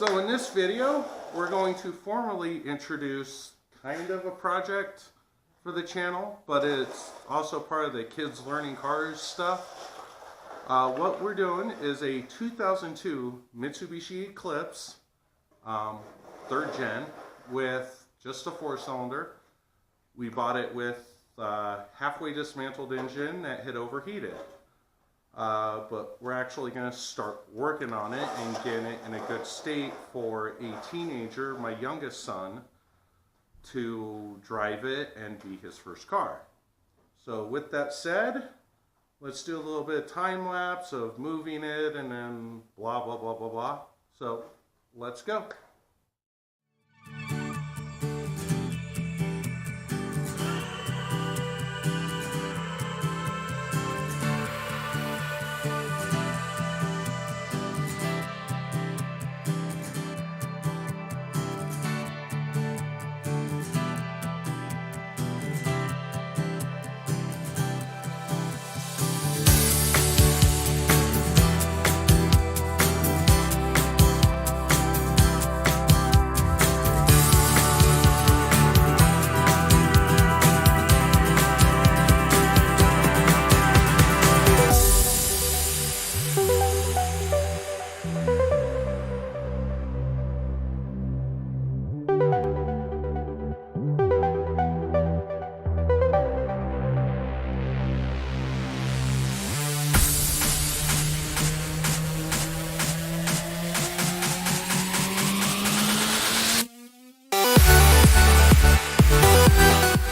So in this video, we're going to formally introduce kind of a project for the channel, but it's also part of the Kids Learning Cars stuff. What we're doing is a 2002 Mitsubishi Eclipse, 3rd gen, with just a 4-cylinder. We bought it with a halfway dismantled engine that had overheated. But we're actually going to start working on it and getting it in a good state for a teenager, my youngest son, to drive it and be his first car. So with that said, let's do a little bit of time lapse of moving it and then blah blah blah blah blah. So let's go.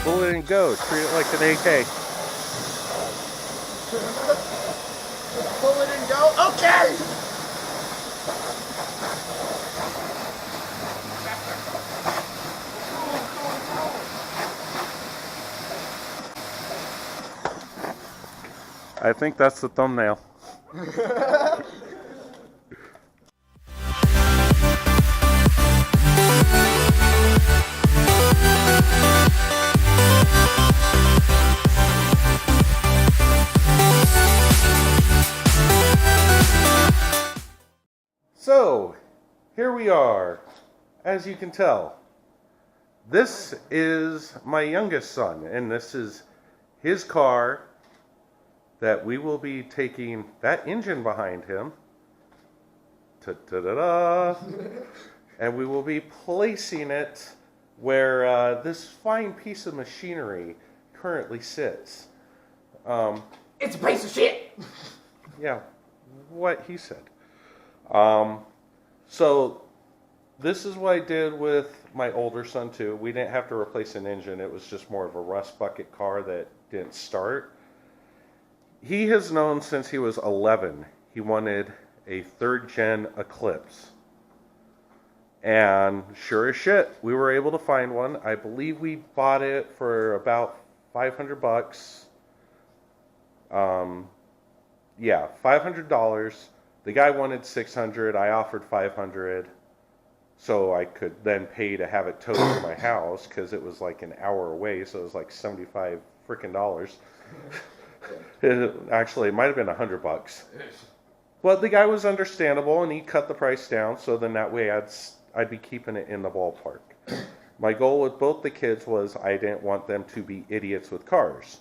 Pull it and go. Treat it like an AK. Pull it and go. Okay! I think that's the thumbnail. So, here we are. As you can tell, this is my youngest son, and this is his car that we will be taking that engine behind him, ta-da-da-da, and we will be placing it where this fine piece of machinery currently sits. It's a piece of shit! Yeah, what he said. So this is what I did with my older son too. We didn't have to replace an engine. It was just more of a rust bucket car that didn't start. He has known since he was 11 he wanted a 3rd gen Eclipse. And sure as shit, we were able to find one. I believe we bought it for about $500. Yeah, $500. The guy wanted $600. I offered $500, so I could then pay to have it towed to my house because it was like an hour away. So it was like $75 freaking dollars. Actually, it might have been $100. But the guy was understandable, and he cut the price down. So then that way, I'd be keeping it in the ballpark. My goal with both the kids was I didn't want them to be idiots with cars.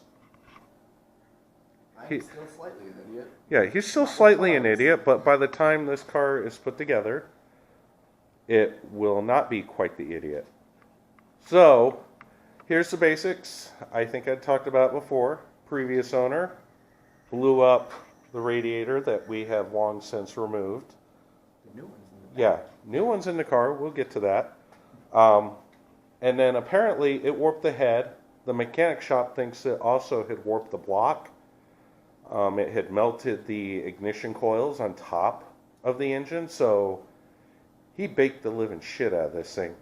I'm still slightly an idiot. Yeah, he's still slightly an idiot, but by the time this car is put together, it will not be quite the idiot. So, here's the basics. I think I talked about it before. Previous owner blew up the radiator that we have long since removed. The new one's in the back. Yeah, new one's in the car. We'll get to that. And then apparently it warped the head. The mechanic shop thinks it also had warped the block. It had melted the ignition coils on top of the engine, so he baked the living shit out of this thing.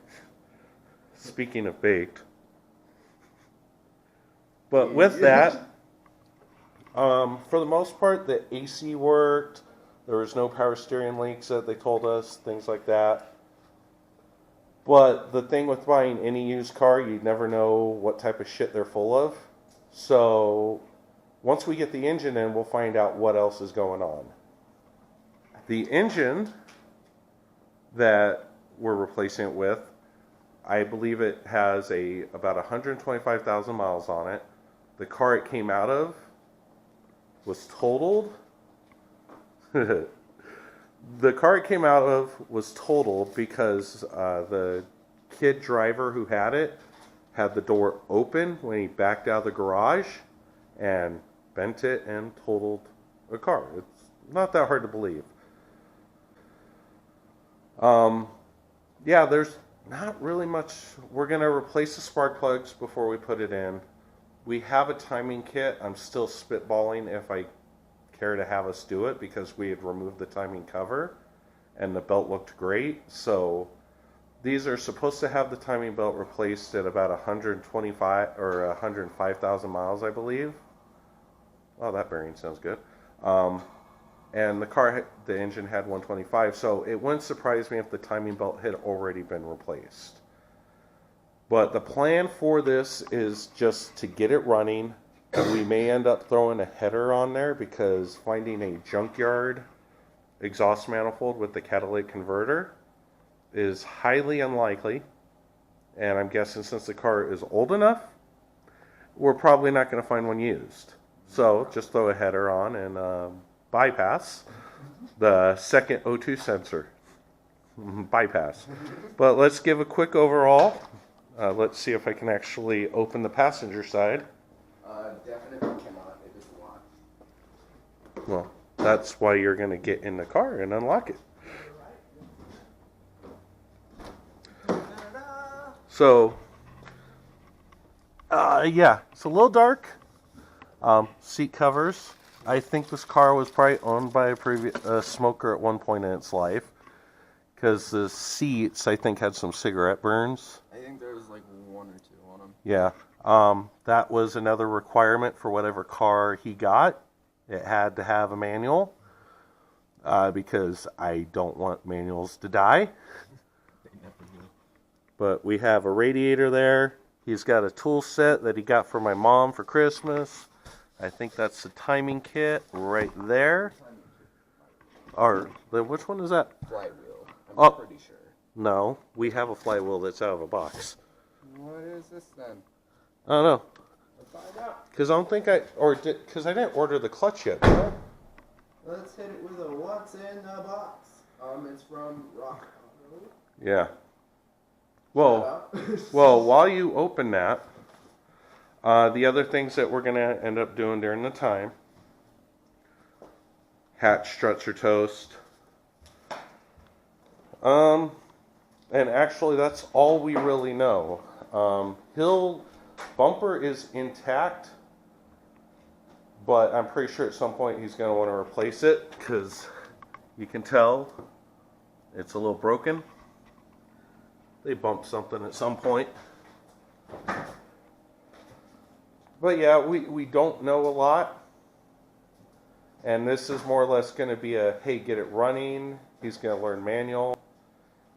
Speaking of baked. But with that, for the most part, the AC worked. There was no power steering leaks that they told us, things like that. But the thing with buying any used car, you never know what type of shit they're full of. So once we get the engine in, we'll find out what else is going on. The engine that we're replacing it with. I believe it has about 125,000 miles on it. The car it came out of was totaled. The car it came out of was totaled because the kid driver who had it had the door open when he backed out of the garage and bent it and totaled a car. It's not that hard to believe. Yeah, there's not really much. We're going to replace the spark plugs before we put it in. We have a timing kit. I'm still spitballing if I care to have us do it because we had removed the timing cover and the belt looked great. So these are supposed to have the timing belt replaced at about 125 or 105,000 miles, I believe. Oh, that bearing sounds good. And the engine had 125, so it wouldn't surprise me if the timing belt had already been replaced. But the plan for this is just to get it running. We may end up throwing a header on there because finding a junkyard exhaust manifold with the catalytic converter is highly unlikely. And I'm guessing since the car is old enough, we're probably not going to find one used. So just throw a header on and bypass the second O2 sensor. Bypass. But let's give a quick overall. Let's see if I can actually open the passenger side. Definitely cannot. It is locked. Well, that's why you're going to get in the car and unlock it. So, yeah, it's a little dark. Seat covers. I think this car was probably owned by a previous smoker at one point in its life, because the seats I think had some cigarette burns. I think there was like one or two on them. Yeah. That was another requirement for whatever car he got. It had to have a manual, because I don't want manuals to die. They never do. But we have a radiator there. He's got a tool set that he got for my mom for Christmas. I think that's the timing kit right there. Or, which one is that? Flywheel. I'm pretty sure. No, we have a flywheel that's out of a box. What is this then? I don't know. Let's find out. Because I don't think because I didn't order the clutch yet. Did I? Let's hit it with a what's in the box. It's from Rock. Yeah. Well, while you open that, the other things that we're going to end up doing during the time: hatch struts are toast. And actually, that's all we really know. Bumper is intact, but I'm pretty sure at some point he's going to want to replace it because you can tell it's a little broken. They bumped something at some point. But yeah, we don't know a lot. And this is more or less going to be a, hey, get it running. He's going to learn manual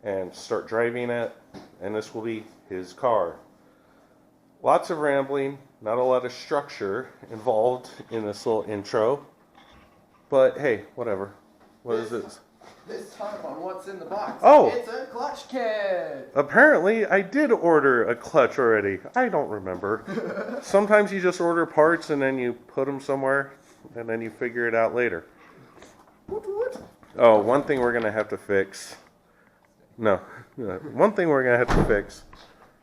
and start driving it. And this will be his car. Lots of rambling, not a lot of structure involved in this little intro. But hey, whatever. What is this? This time on what's in the box. Oh! It's a clutch kit! Apparently, I did order a clutch already. I don't remember. Sometimes you just order parts and then you put them somewhere and then you figure it out later. Oh, one thing we're going to have to fix. No. One thing we're going to have to fix.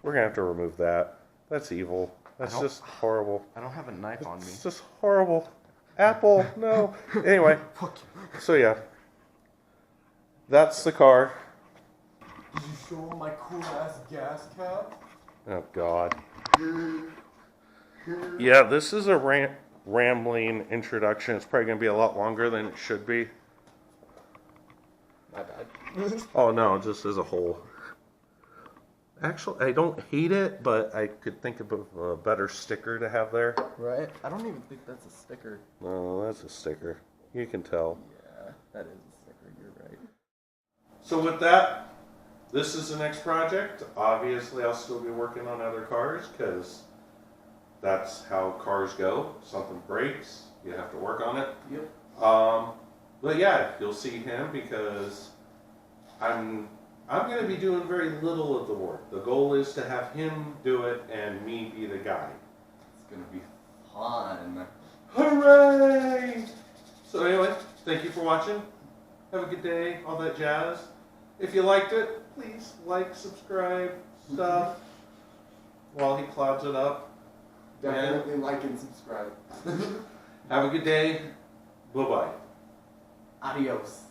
We're going to have to remove that. That's evil. That's just horrible. I don't have a knife on me. It's just horrible. Apple, no. Anyway, so yeah. That's the car. Did you show him my cool ass gas cap? Oh, God. Yeah, this is a rambling introduction. It's probably going to be a lot longer than it should be. My bad. Oh, no, just as a whole. Actually, I don't hate it, but I could think of a better sticker to have there. Right? I don't even think that's a sticker. No, that's a sticker. You can tell. Yeah, that is a sticker. You're right. So with that, this is the next project. Obviously, I'll still be working on other cars because that's how cars go. Something breaks, you have to work on it. Yep. But yeah, you'll see him because I'm I'm going to be doing very little of the work. The goal is to have him do it and me be the guy. It's gonna be fun. Hooray! So anyway, thank you for watching. Have a good day, all that jazz. If you liked it, please like, subscribe, stuff, while he clouds it up. Definitely like and subscribe. Have a good day. Bye-bye. Adios.